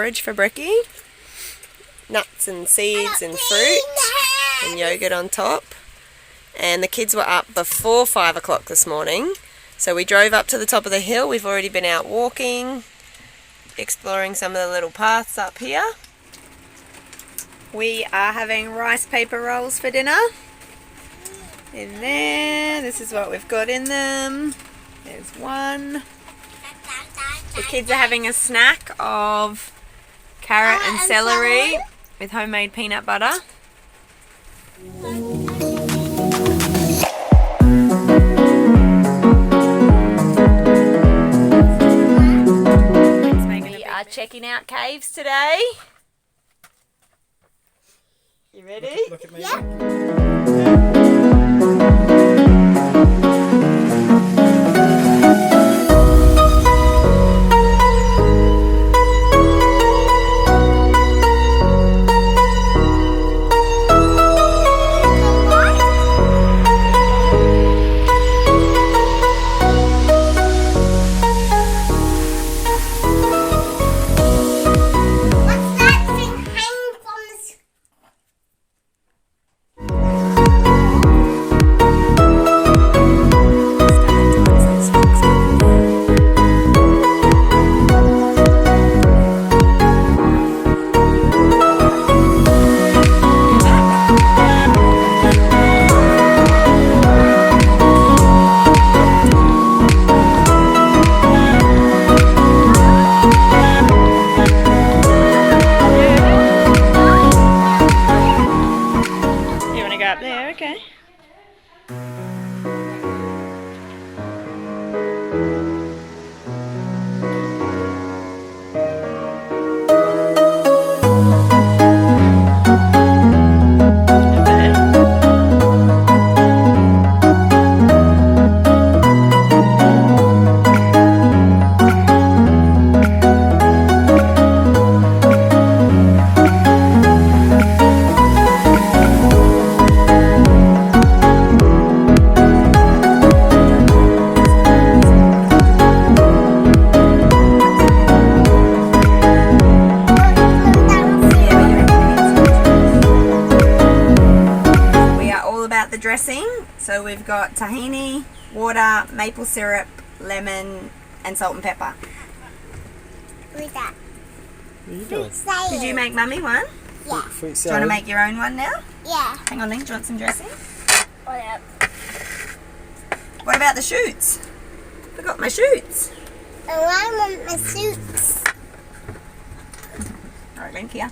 porridge for brekkie. Nuts and seeds and fruit and yogurt on top. And the kids were up before 5 o'clock this morning. So we drove up to the top of the hill. We've already been out walking, exploring some of the little paths up here. We are having rice paper rolls for dinner. In there, this is what we've got in them. There's one. The kids are having a snack of carrot and celery with homemade peanut butter. We are checking out caves today. You ready? Look at me. Yeah. Up there, okay. The dressing, so we've got tahini, water, maple syrup, lemon and salt and pepper. What's that? What are you doing? Did you make mummy one? Yeah. Fruit Do you salad. want to make your own one now? Yeah. Hang on, Link, do you want some dressing? Oh, yeah. What about the shoots? Forgot my shoots. Oh, I want my suits. Alright, Link, here.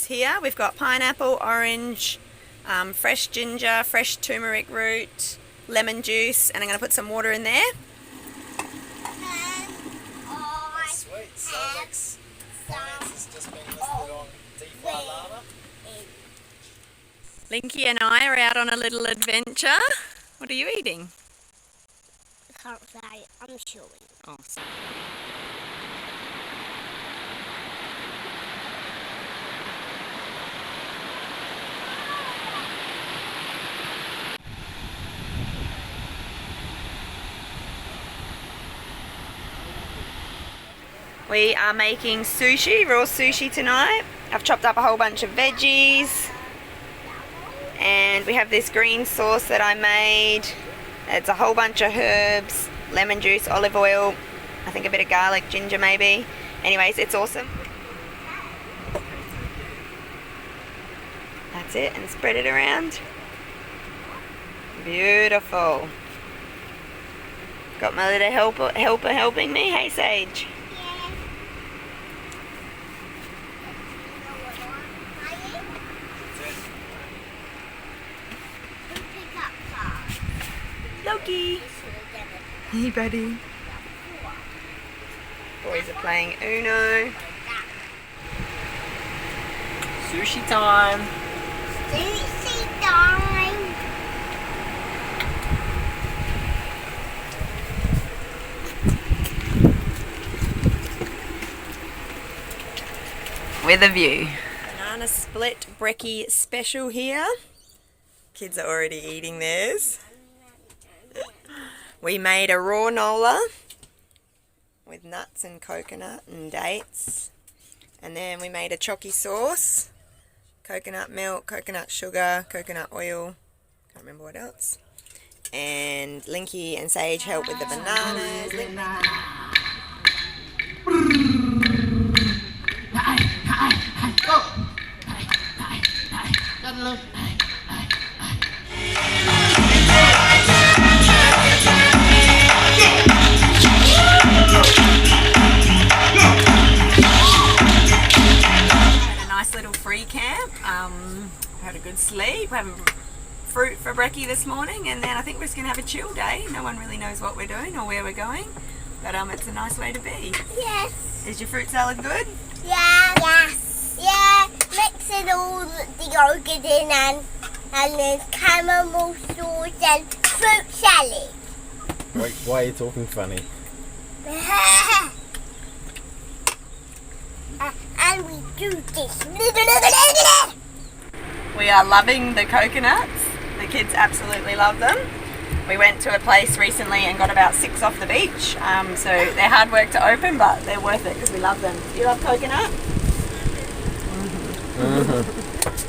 Here we've got pineapple, orange, fresh ginger, fresh turmeric root, lemon juice, and I'm going to put some water in there. Sweet. Alex has just been listed on Far North. Linky and I are out on a little adventure. What are you eating? I can't say. I'm chewing. Oh, sorry. We are making sushi, raw sushi tonight. I've chopped up a whole bunch of veggies. And we have this green sauce that I made. It's a whole bunch of herbs, lemon juice, olive oil, I think a bit of garlic, ginger maybe. Anyways, it's awesome. That's it, and spread it around. Beautiful. Got my little helper helping me. Hey, Sage. dokie. Hey, buddy. Boys are playing Uno. Sushi time. Sushi time. With a view. Banana split brekkie special here. Kids are already eating theirs. We made a raw nola with nuts and coconut and dates. And then we made a chocky sauce. Coconut milk, coconut sugar, coconut oil. Can't remember what else. And Linky and Sage helped with the bananas. Nice little free camp. Had a good sleep. Having fruit for brekkie this morning, and then I think we're just gonna have a chill day. No one really knows what we're doing or where we're going, but it's a nice way to be. Yes. Is your fruit salad good? Yeah. Yes. Yeah. Mixing all the yogurt in and then caramel sauce and fruit salad. Wait, why are you talking funny? And we do this. We are loving the coconuts. The kids absolutely love them. We went to a place recently and got about 6 off the beach. So they're hard work to open, but they're worth it because we love them. Do you love coconut?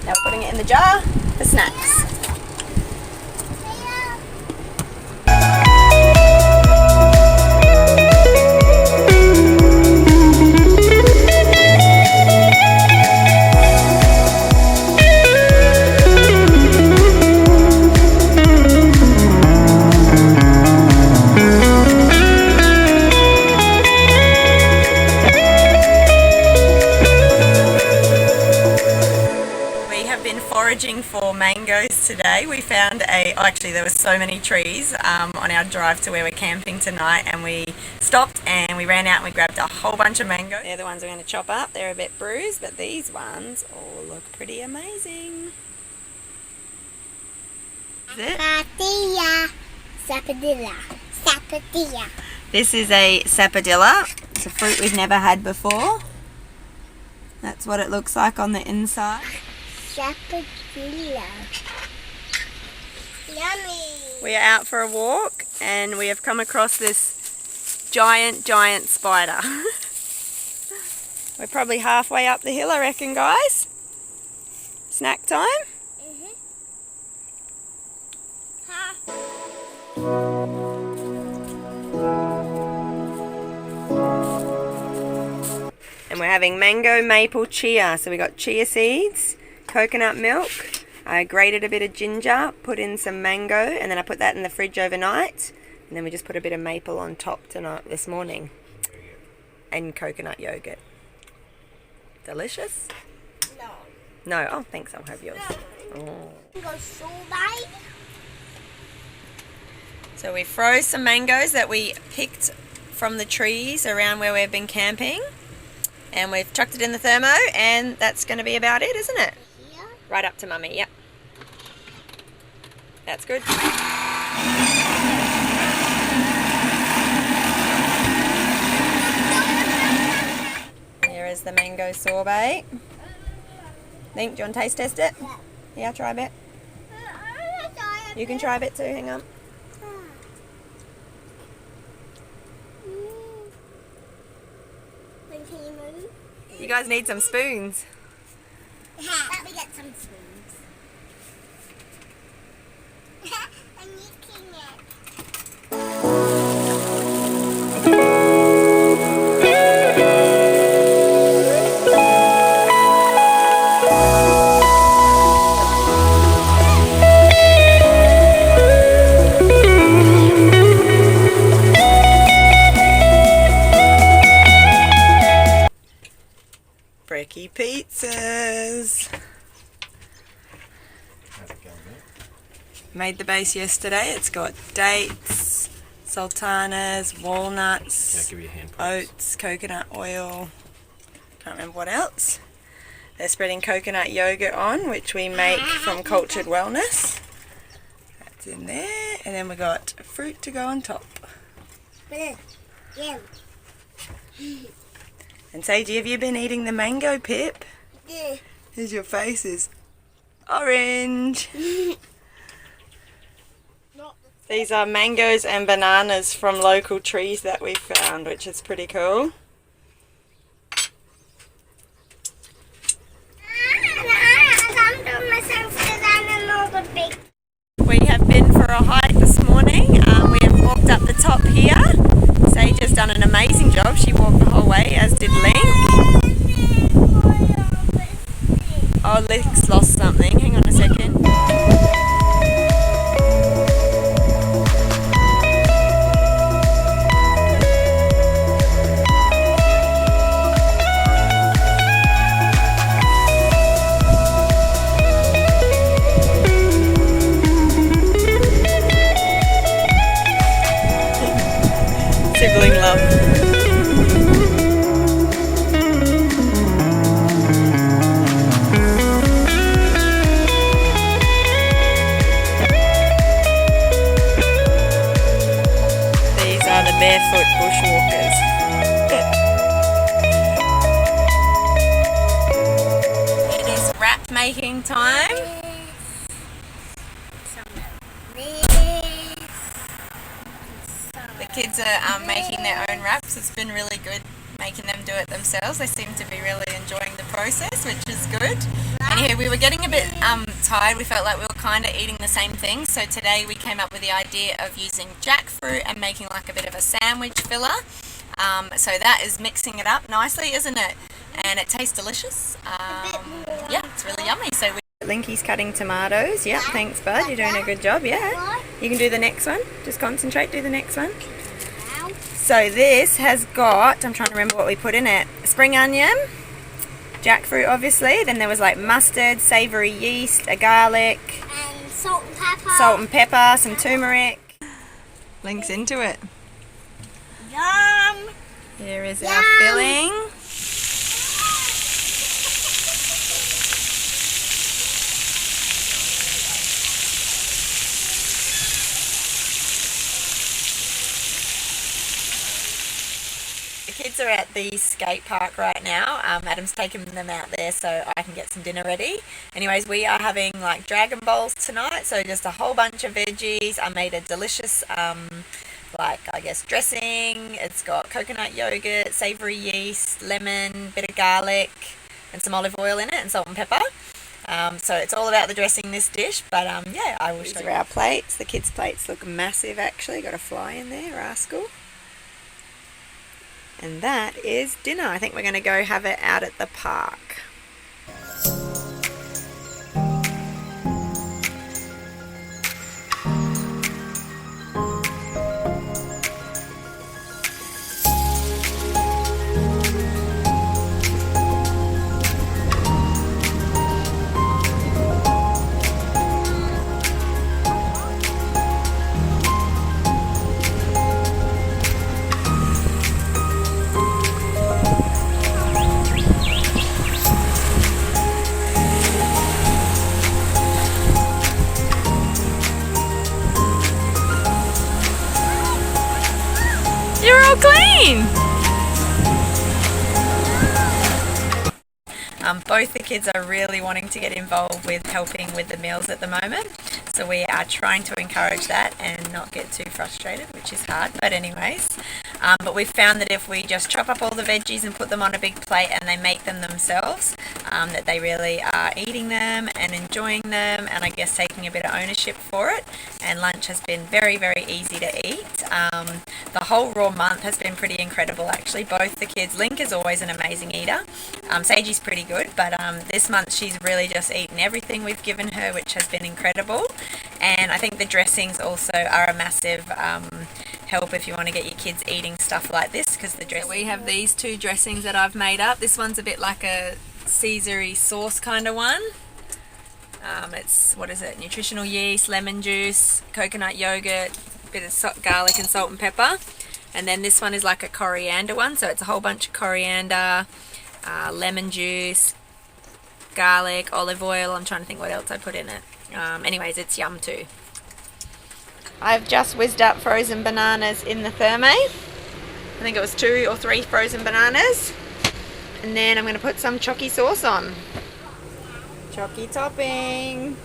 Now we're putting it in the jar for snacks. Foraging for mangoes today. We found actually there were so many trees on our drive to where we're camping tonight, and we stopped and we ran out and we grabbed a whole bunch of mangoes. They're the ones we're going to chop up. They're a bit bruised, but these ones all look pretty amazing. Is it? Sapadilla. This is a sapadilla. It's a fruit we've never had before. That's what it looks like on the inside. Sapadilla. Yummy. We are out for a walk and we have come across this giant spider. We're probably halfway up the hill, I reckon, guys. Snack time? And we're having mango maple chia. So we got chia seeds, coconut milk. I grated a bit of ginger, put in some mango, and then I put that in the fridge overnight. And then we just put a bit of maple on top this morning. And coconut yogurt. Delicious? No. No? Oh, thanks. I'll have yours. Oh. So we froze some mangoes that we picked from the trees around where we've been camping. And we've chucked it in the thermo, and that's going to be about it, isn't it? Here? Right up to Mummy, yep. That's good. Here is the mango sorbet. Think, do you want to taste test it? Yeah, try a bit. You can try a bit too, hang on. You guys need some spoons. Let me get some spoons. I'm licking Brekkie pizzas. How's it going, mate? made the base yesterday. It's got dates, sultanas, walnuts, Give you a hand oats, coconut oil, can't remember what else. They're spreading coconut yogurt on, which we make from Cultured Wellness. That's in there. And then we got fruit to go on top. Yeah. And Seiji, have you been eating the mango, Pip? Yeah. Here's your faces. Orange. These are mangoes and bananas from local trees that we found, which is pretty cool. We have been for a hike this morning. We have walked up the top here. Sage has done an amazing job. She walked the whole way, as did Link. Oh, Link's lost something. Hang on a second. Sibling love. These are the barefoot bushwalkers. It is wrap making time. The kids are making their own wraps. It's been really good making them do it themselves. They seem to be really enjoying the process, which is good. Anyway, we were getting a bit tired. We felt like we were kind of eating the same thing. So today we came up with the idea of using jackfruit and making like a bit of a sandwich filler. So that is mixing it up nicely, isn't it? And it tastes delicious. Yeah, it's really yummy. So Linky's cutting tomatoes. Yep, thanks bud, you're doing a good job. Yeah, you can do the next one. Just concentrate, do the next one. So this has got, I'm trying to remember what we put in it. Spring onion, jackfruit obviously, then there was like mustard, savoury yeast, a garlic, And salt and pepper. salt and pepper, some turmeric. Link's into it. Yum. Here is Yum. our filling. The kids are at the skate park right now. Adam's taken them out there so I can get some dinner ready. Anyways, we are having like Dragon Balls tonight, so just a whole bunch of veggies. I made a delicious like I guess dressing. It's got coconut yogurt, savoury yeast, lemon, bit of garlic and some olive oil in it and salt and pepper. So it's all about the dressing, this dish, but yeah, I will show you. These are our plates. The kids' plates look massive actually. Got a fly in there, rascal. And that is dinner. I think we're going to go have it out at the park. You're all clean! Both the kids are really wanting to get involved with helping with the meals at the moment. So we are trying to encourage that and not get too frustrated, which is hard. But anyways, but we've found that if we just chop up all the veggies and put them on a big plate and they make them themselves, that they really are eating them and enjoying them and I guess taking a bit of ownership for it. And lunch has been very, very easy to eat. The whole raw month has been pretty incredible actually. Both the kids, Link is always an amazing eater. Seiji's pretty good, but this month she's really just eaten everything we've given her, which has been incredible. And I think the dressings also are a massive help if you want to get your kids eating stuff like this, because the dressing. We have these two dressings that I've made up. This one's a bit like a Caesary sauce kind of one. It's, what is it, nutritional yeast, lemon juice, coconut yogurt, bit of garlic and salt and pepper. And then this one is like a coriander one, so it's a whole bunch of coriander, lemon juice, garlic, olive oil. I'm trying to think what else I put in it. Anyways, it's yum too. I've just whizzed up frozen bananas in the therme. I think it was 2 or 3 frozen bananas. And then I'm going to put some chocky sauce on. Chocky topping.